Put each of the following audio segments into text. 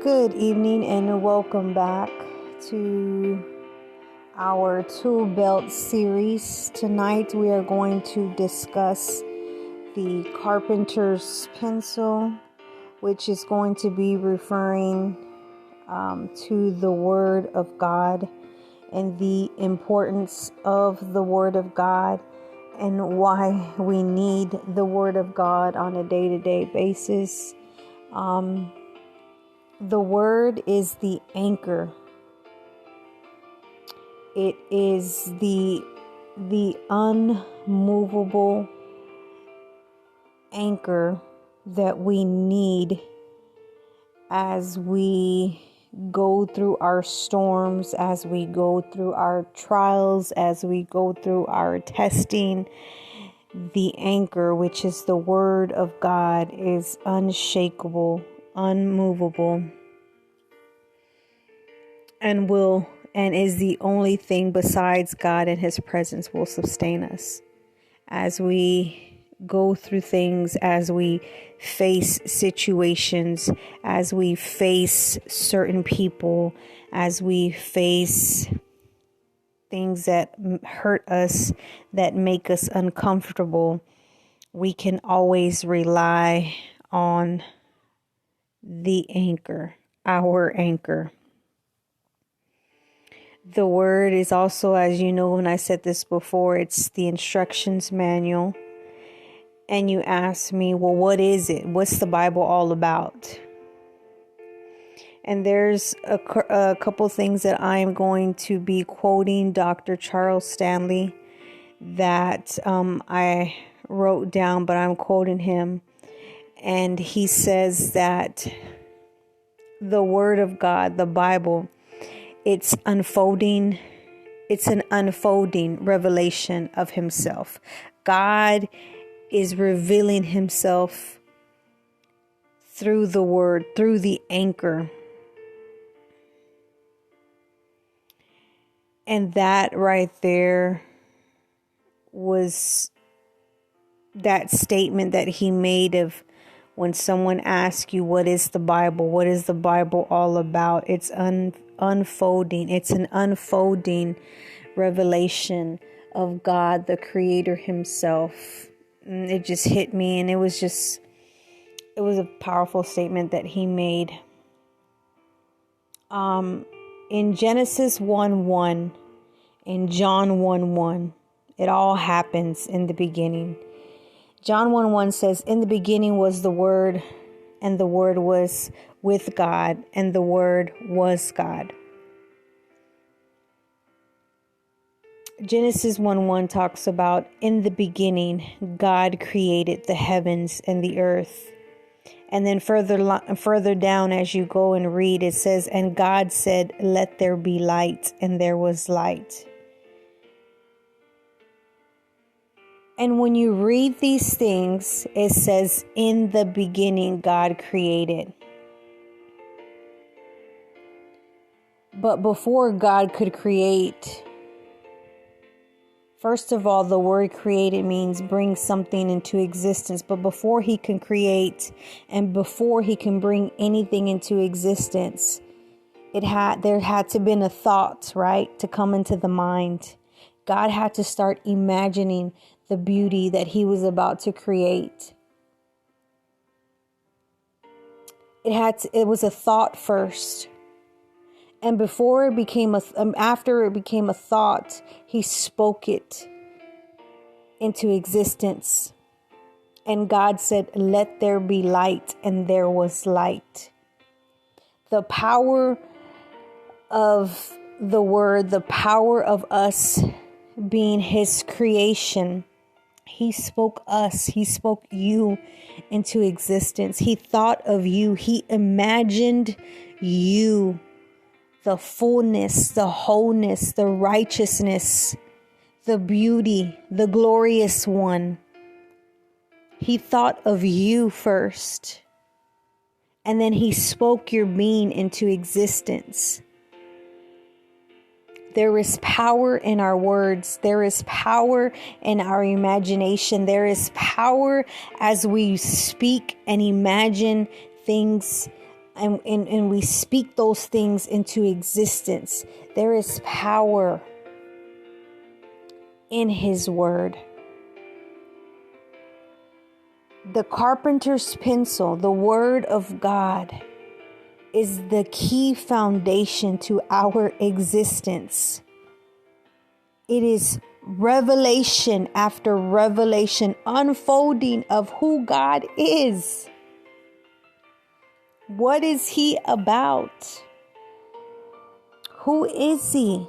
Good evening and welcome back to our tool belt series. Tonight we are going to discuss the Carpenter's pencil, which is going to be referring to the Word of God and the importance of the Word of God and why we need the Word of God on a day-to-day basis. The Word is the anchor. It is the unmovable anchor that we need as we go through our storms, as we go through our trials, as we go through our testing. The anchor, which is the Word of God, is unshakable, unmovable, and is the only thing besides God and His presence will sustain us as we go through things, as we face situations, as we face certain people, as we face things that hurt us, that make us uncomfortable. We can always rely on the anchor, our anchor. The Word is also, as you know, when I said this before, it's the instructions manual. And you ask me, well, what is it? What's the Bible all about? And there's a couple things that I'm going to be quoting Dr. Charles Stanley that I wrote down, but I'm quoting him. And he says that the Word of God, the Bible, it's an unfolding revelation of Himself. God is revealing Himself through the Word, through the anchor. And that right there was that statement that he made of when someone asks you, what is the Bible? What is the Bible all about? It's unfolding. It's an unfolding revelation of God, the Creator Himself. And it just hit me, and it was a powerful statement that he made. In Genesis 1:1, in John 1:1, it all happens in the beginning. John 1:1 says, in the beginning was the Word, and the Word was with God, and the Word was God. Genesis 1:1 talks about, in the beginning, God created the heavens and the earth. And then further down as you go and read, it says, and God said, let there be light, and there was light. And when you read these things, it says, in the beginning, God created. But before God could create, first of all, the word created means bring something into existence. But before He can create and before He can bring anything into existence, there had to been a thought, right, to come into the mind. God had to start imagining the beauty that He was about to create. It was a thought first. And after it became a thought, He spoke it into existence. And God said, let there be light, and there was light. The power of the Word, the power of us being His creation. He spoke us. He spoke you into existence. He thought of you. He imagined you. The fullness, the wholeness, the righteousness, the beauty, the glorious one. He thought of you first. And then He spoke your being into existence. There is power in our words. There is power in our imagination. There is power as we speak and imagine things and we speak those things into existence. There is power in His word. The carpenter's pencil, the word of God, is the key foundation to our existence. It is revelation after revelation, unfolding of who God is. What is He about? Who is He?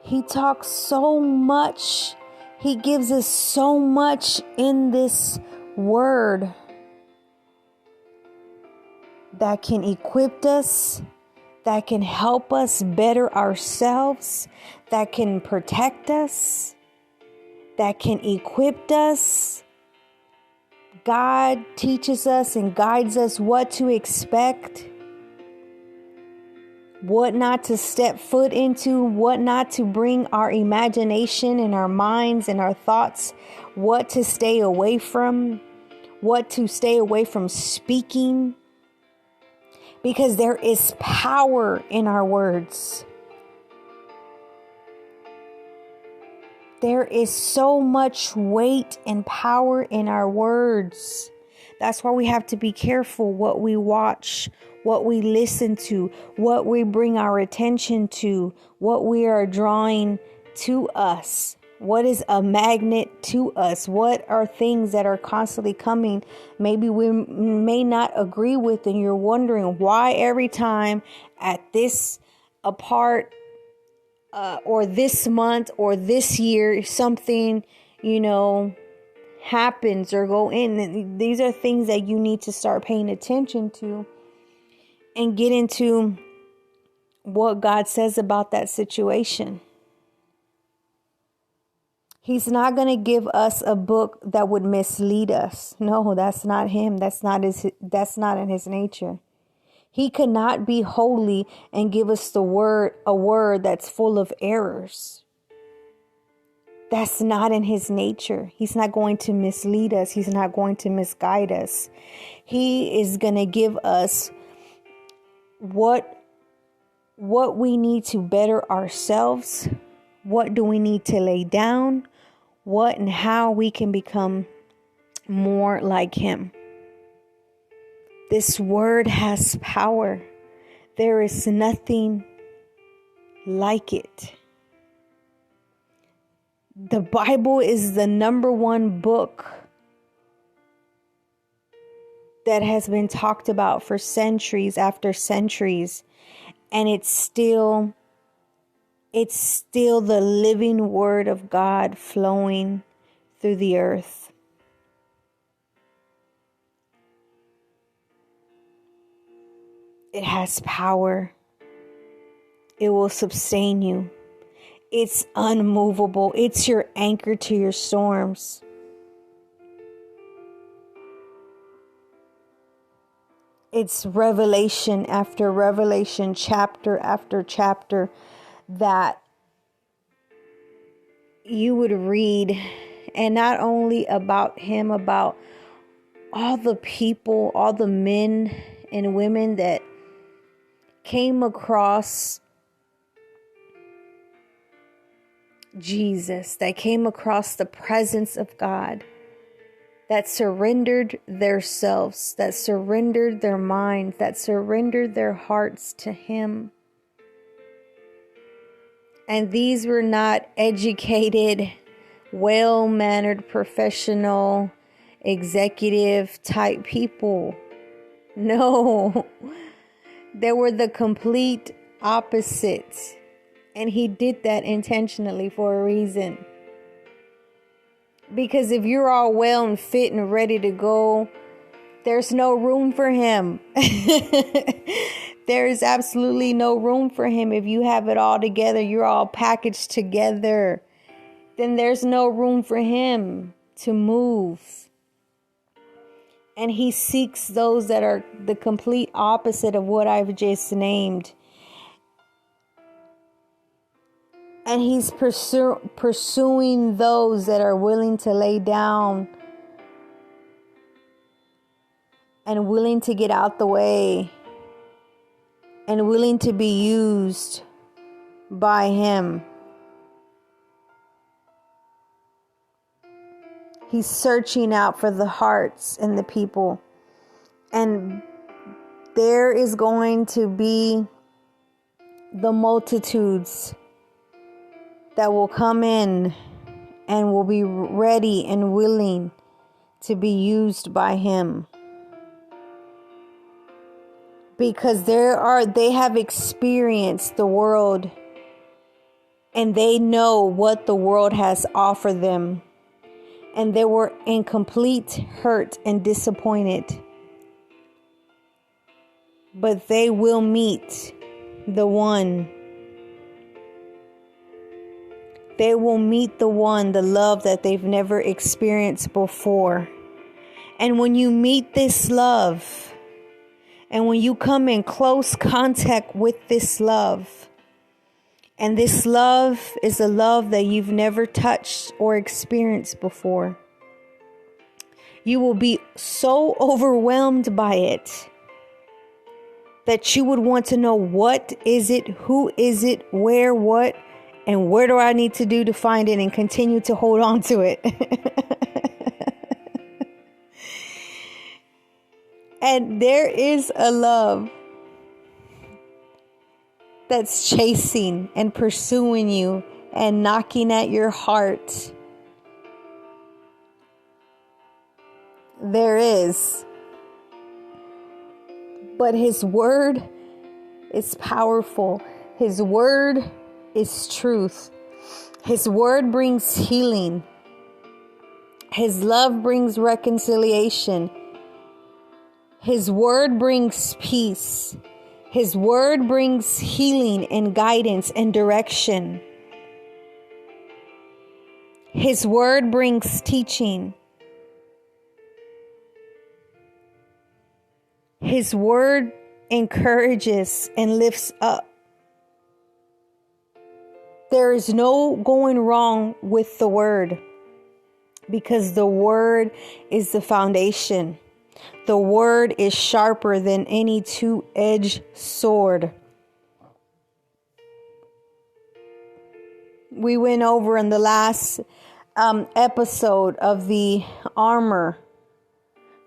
He talks so much. He gives us so much in this word that can equip us, that can help us better ourselves, that can protect us, that can equip us. God teaches us and guides us what to expect, what not to step foot into, what not to bring our imagination and our minds and our thoughts, what to stay away from, what to stay away from speaking. Because there is power in our words. There is so much weight and power in our words. That's why we have to be careful what we watch, what we listen to, what we bring our attention to, what we are drawing to us. What is a magnet to us? What are things that are constantly coming? Maybe we may not agree with, and you're wondering why every time at this apart or this month or this year something, happens or go in. These are things that you need to start paying attention to and get into what God says about that situation. He's not going to give us a book that would mislead us. No, that's not Him. That's not in His nature. He could not be holy and give us a word that's full of errors. That's not in His nature. He's not going to mislead us. He's not going to misguide us. He is going to give us what we need to better ourselves. What do we need to lay down? What and how we can become more like Him. This word has power. There is nothing like it. The Bible is the number one book that has been talked about for centuries after centuries. And it's still the living word of God flowing through the earth. It has power. It will sustain you. It's unmovable. It's your anchor to your storms. It's revelation after revelation, chapter after chapter, that you would read, and not only about Him, about all the people, all the men and women that came across Jesus, that came across the presence of God, that surrendered their selves, that surrendered their minds, that surrendered their hearts to Him. And these were not educated, well-mannered, professional, executive type people. No, they were the complete opposite. And He did that intentionally for a reason. Because if you're all well and fit and ready to go, there's no room for Him. There is absolutely no room for Him. If you have it all together, you're all packaged together, then there's no room for Him to move. And He seeks those that are the complete opposite of what I've just named. And He's pursuing those that are willing to lay down and willing to get out the way and willing to be used by Him. He's searching out for the hearts and the people. And there is going to be the multitudes that will come in and will be ready and willing to be used by Him. Because they have experienced the world and they know what the world has offered them. And they were in complete hurt and disappointed. But they will meet the one. They will meet the one, the love that they've never experienced before. And when you meet this love, and when you come in close contact with this love, and this love is a love that you've never touched or experienced before, you will be so overwhelmed by it that you would want to know, what is it, who is it, where, what, and where do I need to do to find it and continue to hold on to it. And there is a love that's chasing and pursuing you and knocking at your heart. There is. But His word is powerful. His word is truth. His word brings healing. His love brings reconciliation. His word brings peace. His word brings healing and guidance and direction. His word brings teaching. His word encourages and lifts up. There is no going wrong with the word, because the word is the foundation. The word is sharper than any two-edged sword. We went over in the last episode of the armor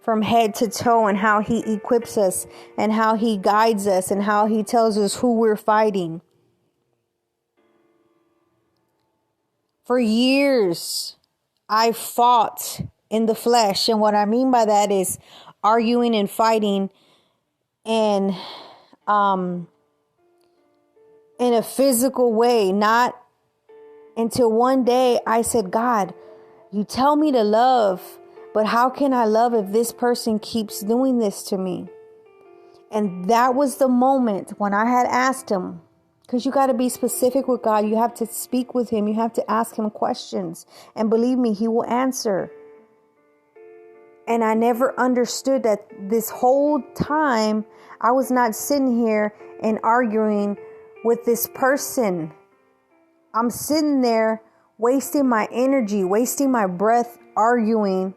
from head to toe, and how He equips us and how He guides us and how He tells us who we're fighting. For years, I fought in the flesh. And what I mean by that is arguing and fighting and in a physical way, not until one day I said, God, you tell me to love, but how can I love if this person keeps doing this to me? And that was the moment when I had asked Him, because you got to be specific with God. You have to speak with Him. You have to ask Him questions. And believe me, He will answer. And I never understood that this whole time I was not sitting here and arguing with this person. I'm sitting there wasting my energy, wasting my breath, arguing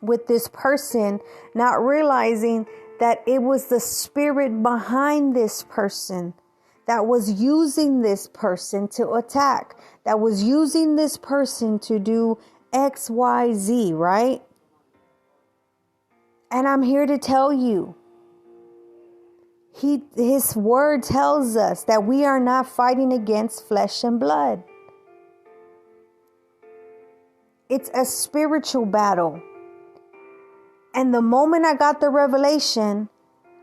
with this person, not realizing that it was the spirit behind this person that was using this person to attack, that was using this person to do X, Y, Z, right? And I'm here to tell you, His word tells us that we are not fighting against flesh and blood. It's a spiritual battle. And the moment I got the revelation,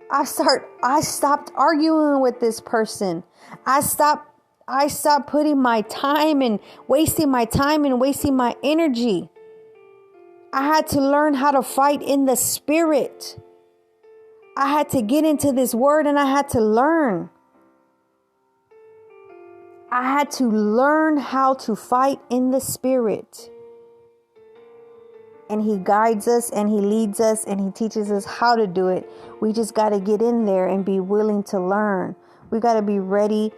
I stopped arguing with this person. I stopped putting my time and wasting my time and wasting my energy. I had to learn how to fight in the spirit. I had to get into this word and I had to learn. I had to learn how to fight in the spirit. And He guides us and He leads us and He teaches us how to do it. We just got to get in there and be willing to learn. We got to be ready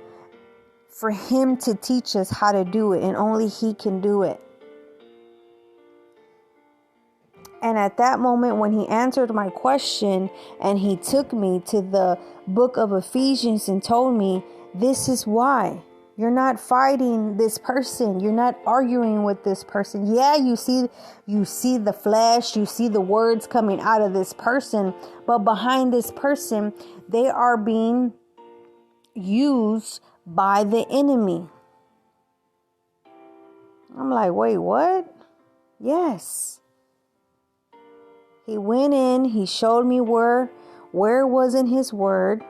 for Him to teach us how to do it. And only He can do it. And at that moment, when he answered my question and he took me to the book of Ephesians and told me, this is why. You're not fighting this person. You're not arguing with this person. Yeah, you see the flesh, you see the words coming out of this person, but behind this person, they are being used by the enemy. I'm like, wait, what? Yes. He went in, he showed me where it was in his word.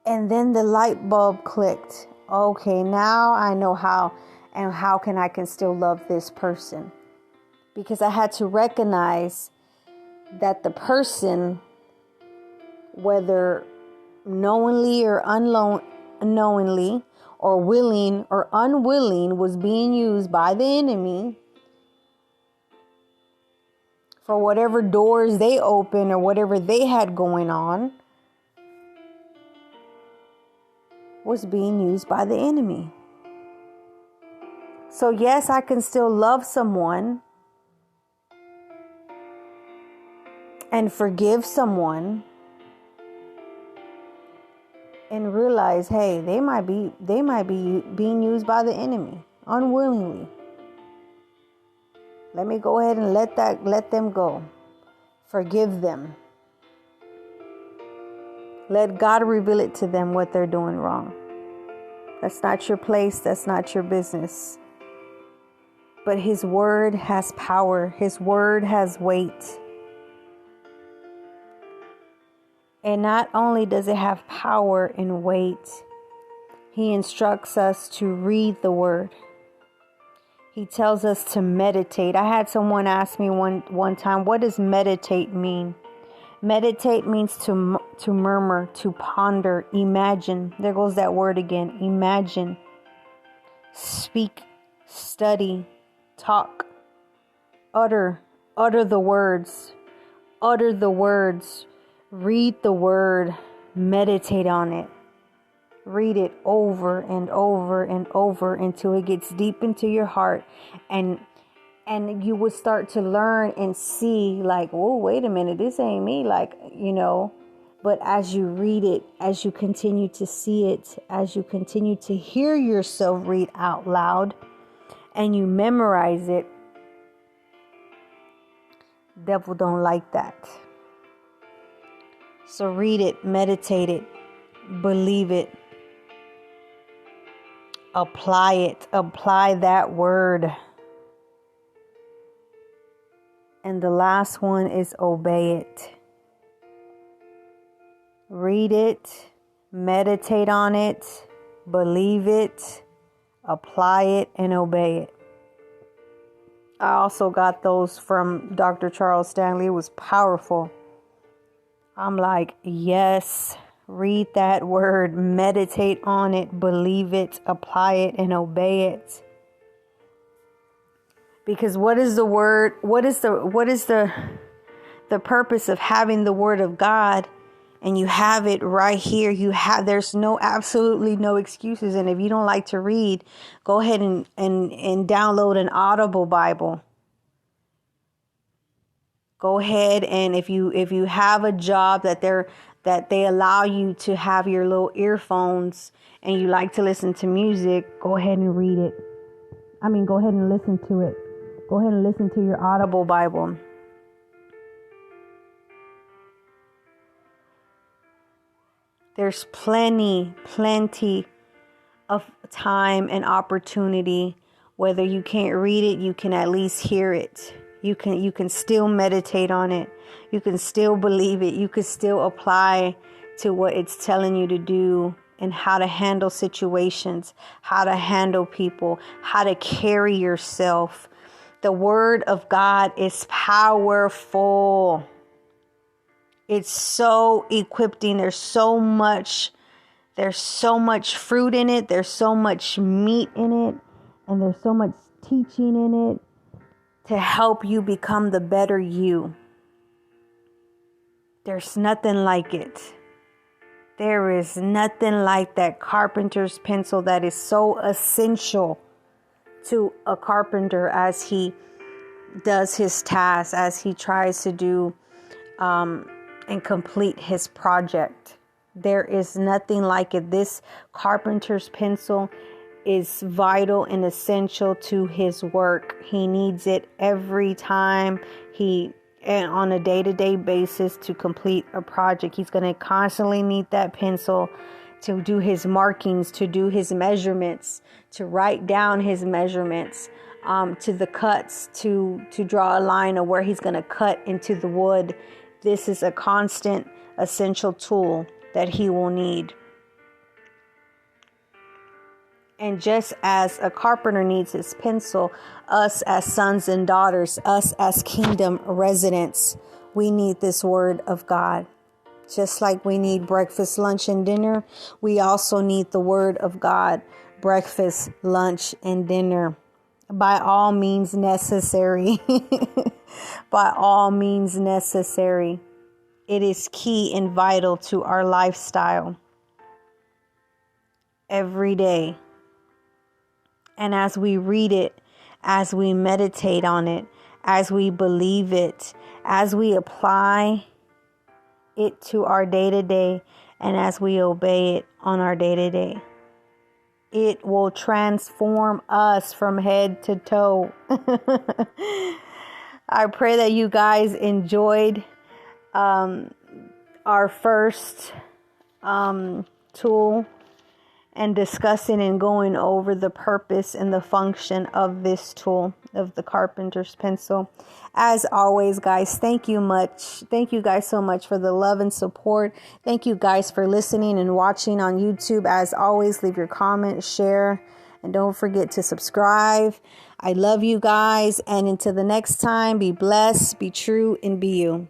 And then the light bulb clicked. Okay, now I know how I can still love this person. Because I had to recognize that the person, whether knowingly or unknowingly, or willing or unwilling, was being used by the enemy for whatever doors they opened or whatever they had going on, was being used by the enemy. So yes, I can still love someone and forgive someone and realize, hey, they might be being used by the enemy unwillingly. Let me go ahead and let them go. Forgive them. Let God reveal it to them what they're doing wrong. That's not your place. That's not your business. But His word has power. His word has weight. And not only does it have power and weight, He instructs us to read the word. He tells us to meditate. I had someone ask me one time, what does meditate mean? Meditate means to murmur, to ponder, imagine. There goes that word again. Imagine. Speak, study, talk, utter the words. Utter the words. Read the word. Meditate on it. Read it over and over and over until it gets deep into your heart, and you would start to learn and see, like, oh, wait a minute, this ain't me, like, but as you read it, as you continue to see it, as you continue to hear yourself read out loud and you memorize it, devil don't like that. So read it, meditate it, believe it, apply that word. And the last one is obey it. Read it, meditate on it, believe it, apply it, and obey it. I also got those from Dr. Charles Stanley. It was powerful. I'm like, yes, read that word, meditate on it, believe it, apply it, and obey it. Because what is the word? What is the purpose of having the word of God? And you have it right here. There's absolutely no excuses. And if you don't like to read, go ahead and download an Audible Bible. Go ahead, and if you have a job that they allow you to have your little earphones and you like to listen to music, go ahead and read it. Go ahead and listen to it. Go ahead and listen to your Audible Bible. There's plenty of time and opportunity. Whether you can't read it, you can at least hear it. You can still meditate on it. You can still believe it. You can still apply to what it's telling you to do, and how to handle situations, how to handle people, how to carry yourself. The word of God is powerful. It's so equipping. There's so much fruit in it. There's so much meat in it. And there's so much teaching in it to help you become the better you. There's nothing like it. There is nothing like that carpenter's pencil that is so essential to a carpenter as he does his task, as he tries to do and complete his project. There is nothing like it. This carpenter's pencil is vital and essential to his work. He needs it every time and on a day-to-day basis to complete a project. He's going to constantly need that pencil to do his markings, to do his measurements, to write down his measurements, to the cuts, to draw a line of where he's going to cut into the wood. This is a constant essential tool that he will need. And just as a carpenter needs his pencil, us as sons and daughters, us as kingdom residents, we need this word of God. Just like we need breakfast, lunch, and dinner, we also need the word of God, breakfast, lunch, and dinner. By all means necessary. By all means necessary. It is key and vital to our lifestyle every day. And as we read it, as we meditate on it, as we believe it, as we apply it to our day-to-day, and as we obey it on our day-to-day, it will transform us from head to toe. I pray that you guys enjoyed our first tool, and discussing and going over the purpose and the function of this tool, of the carpenter's pencil. As always, guys, thank you much. Thank you guys so much for the love and support. Thank you guys for listening and watching on YouTube. As always, leave your comment, share, and don't forget to subscribe. I love you guys. And until the next time, be blessed, be true, and be you.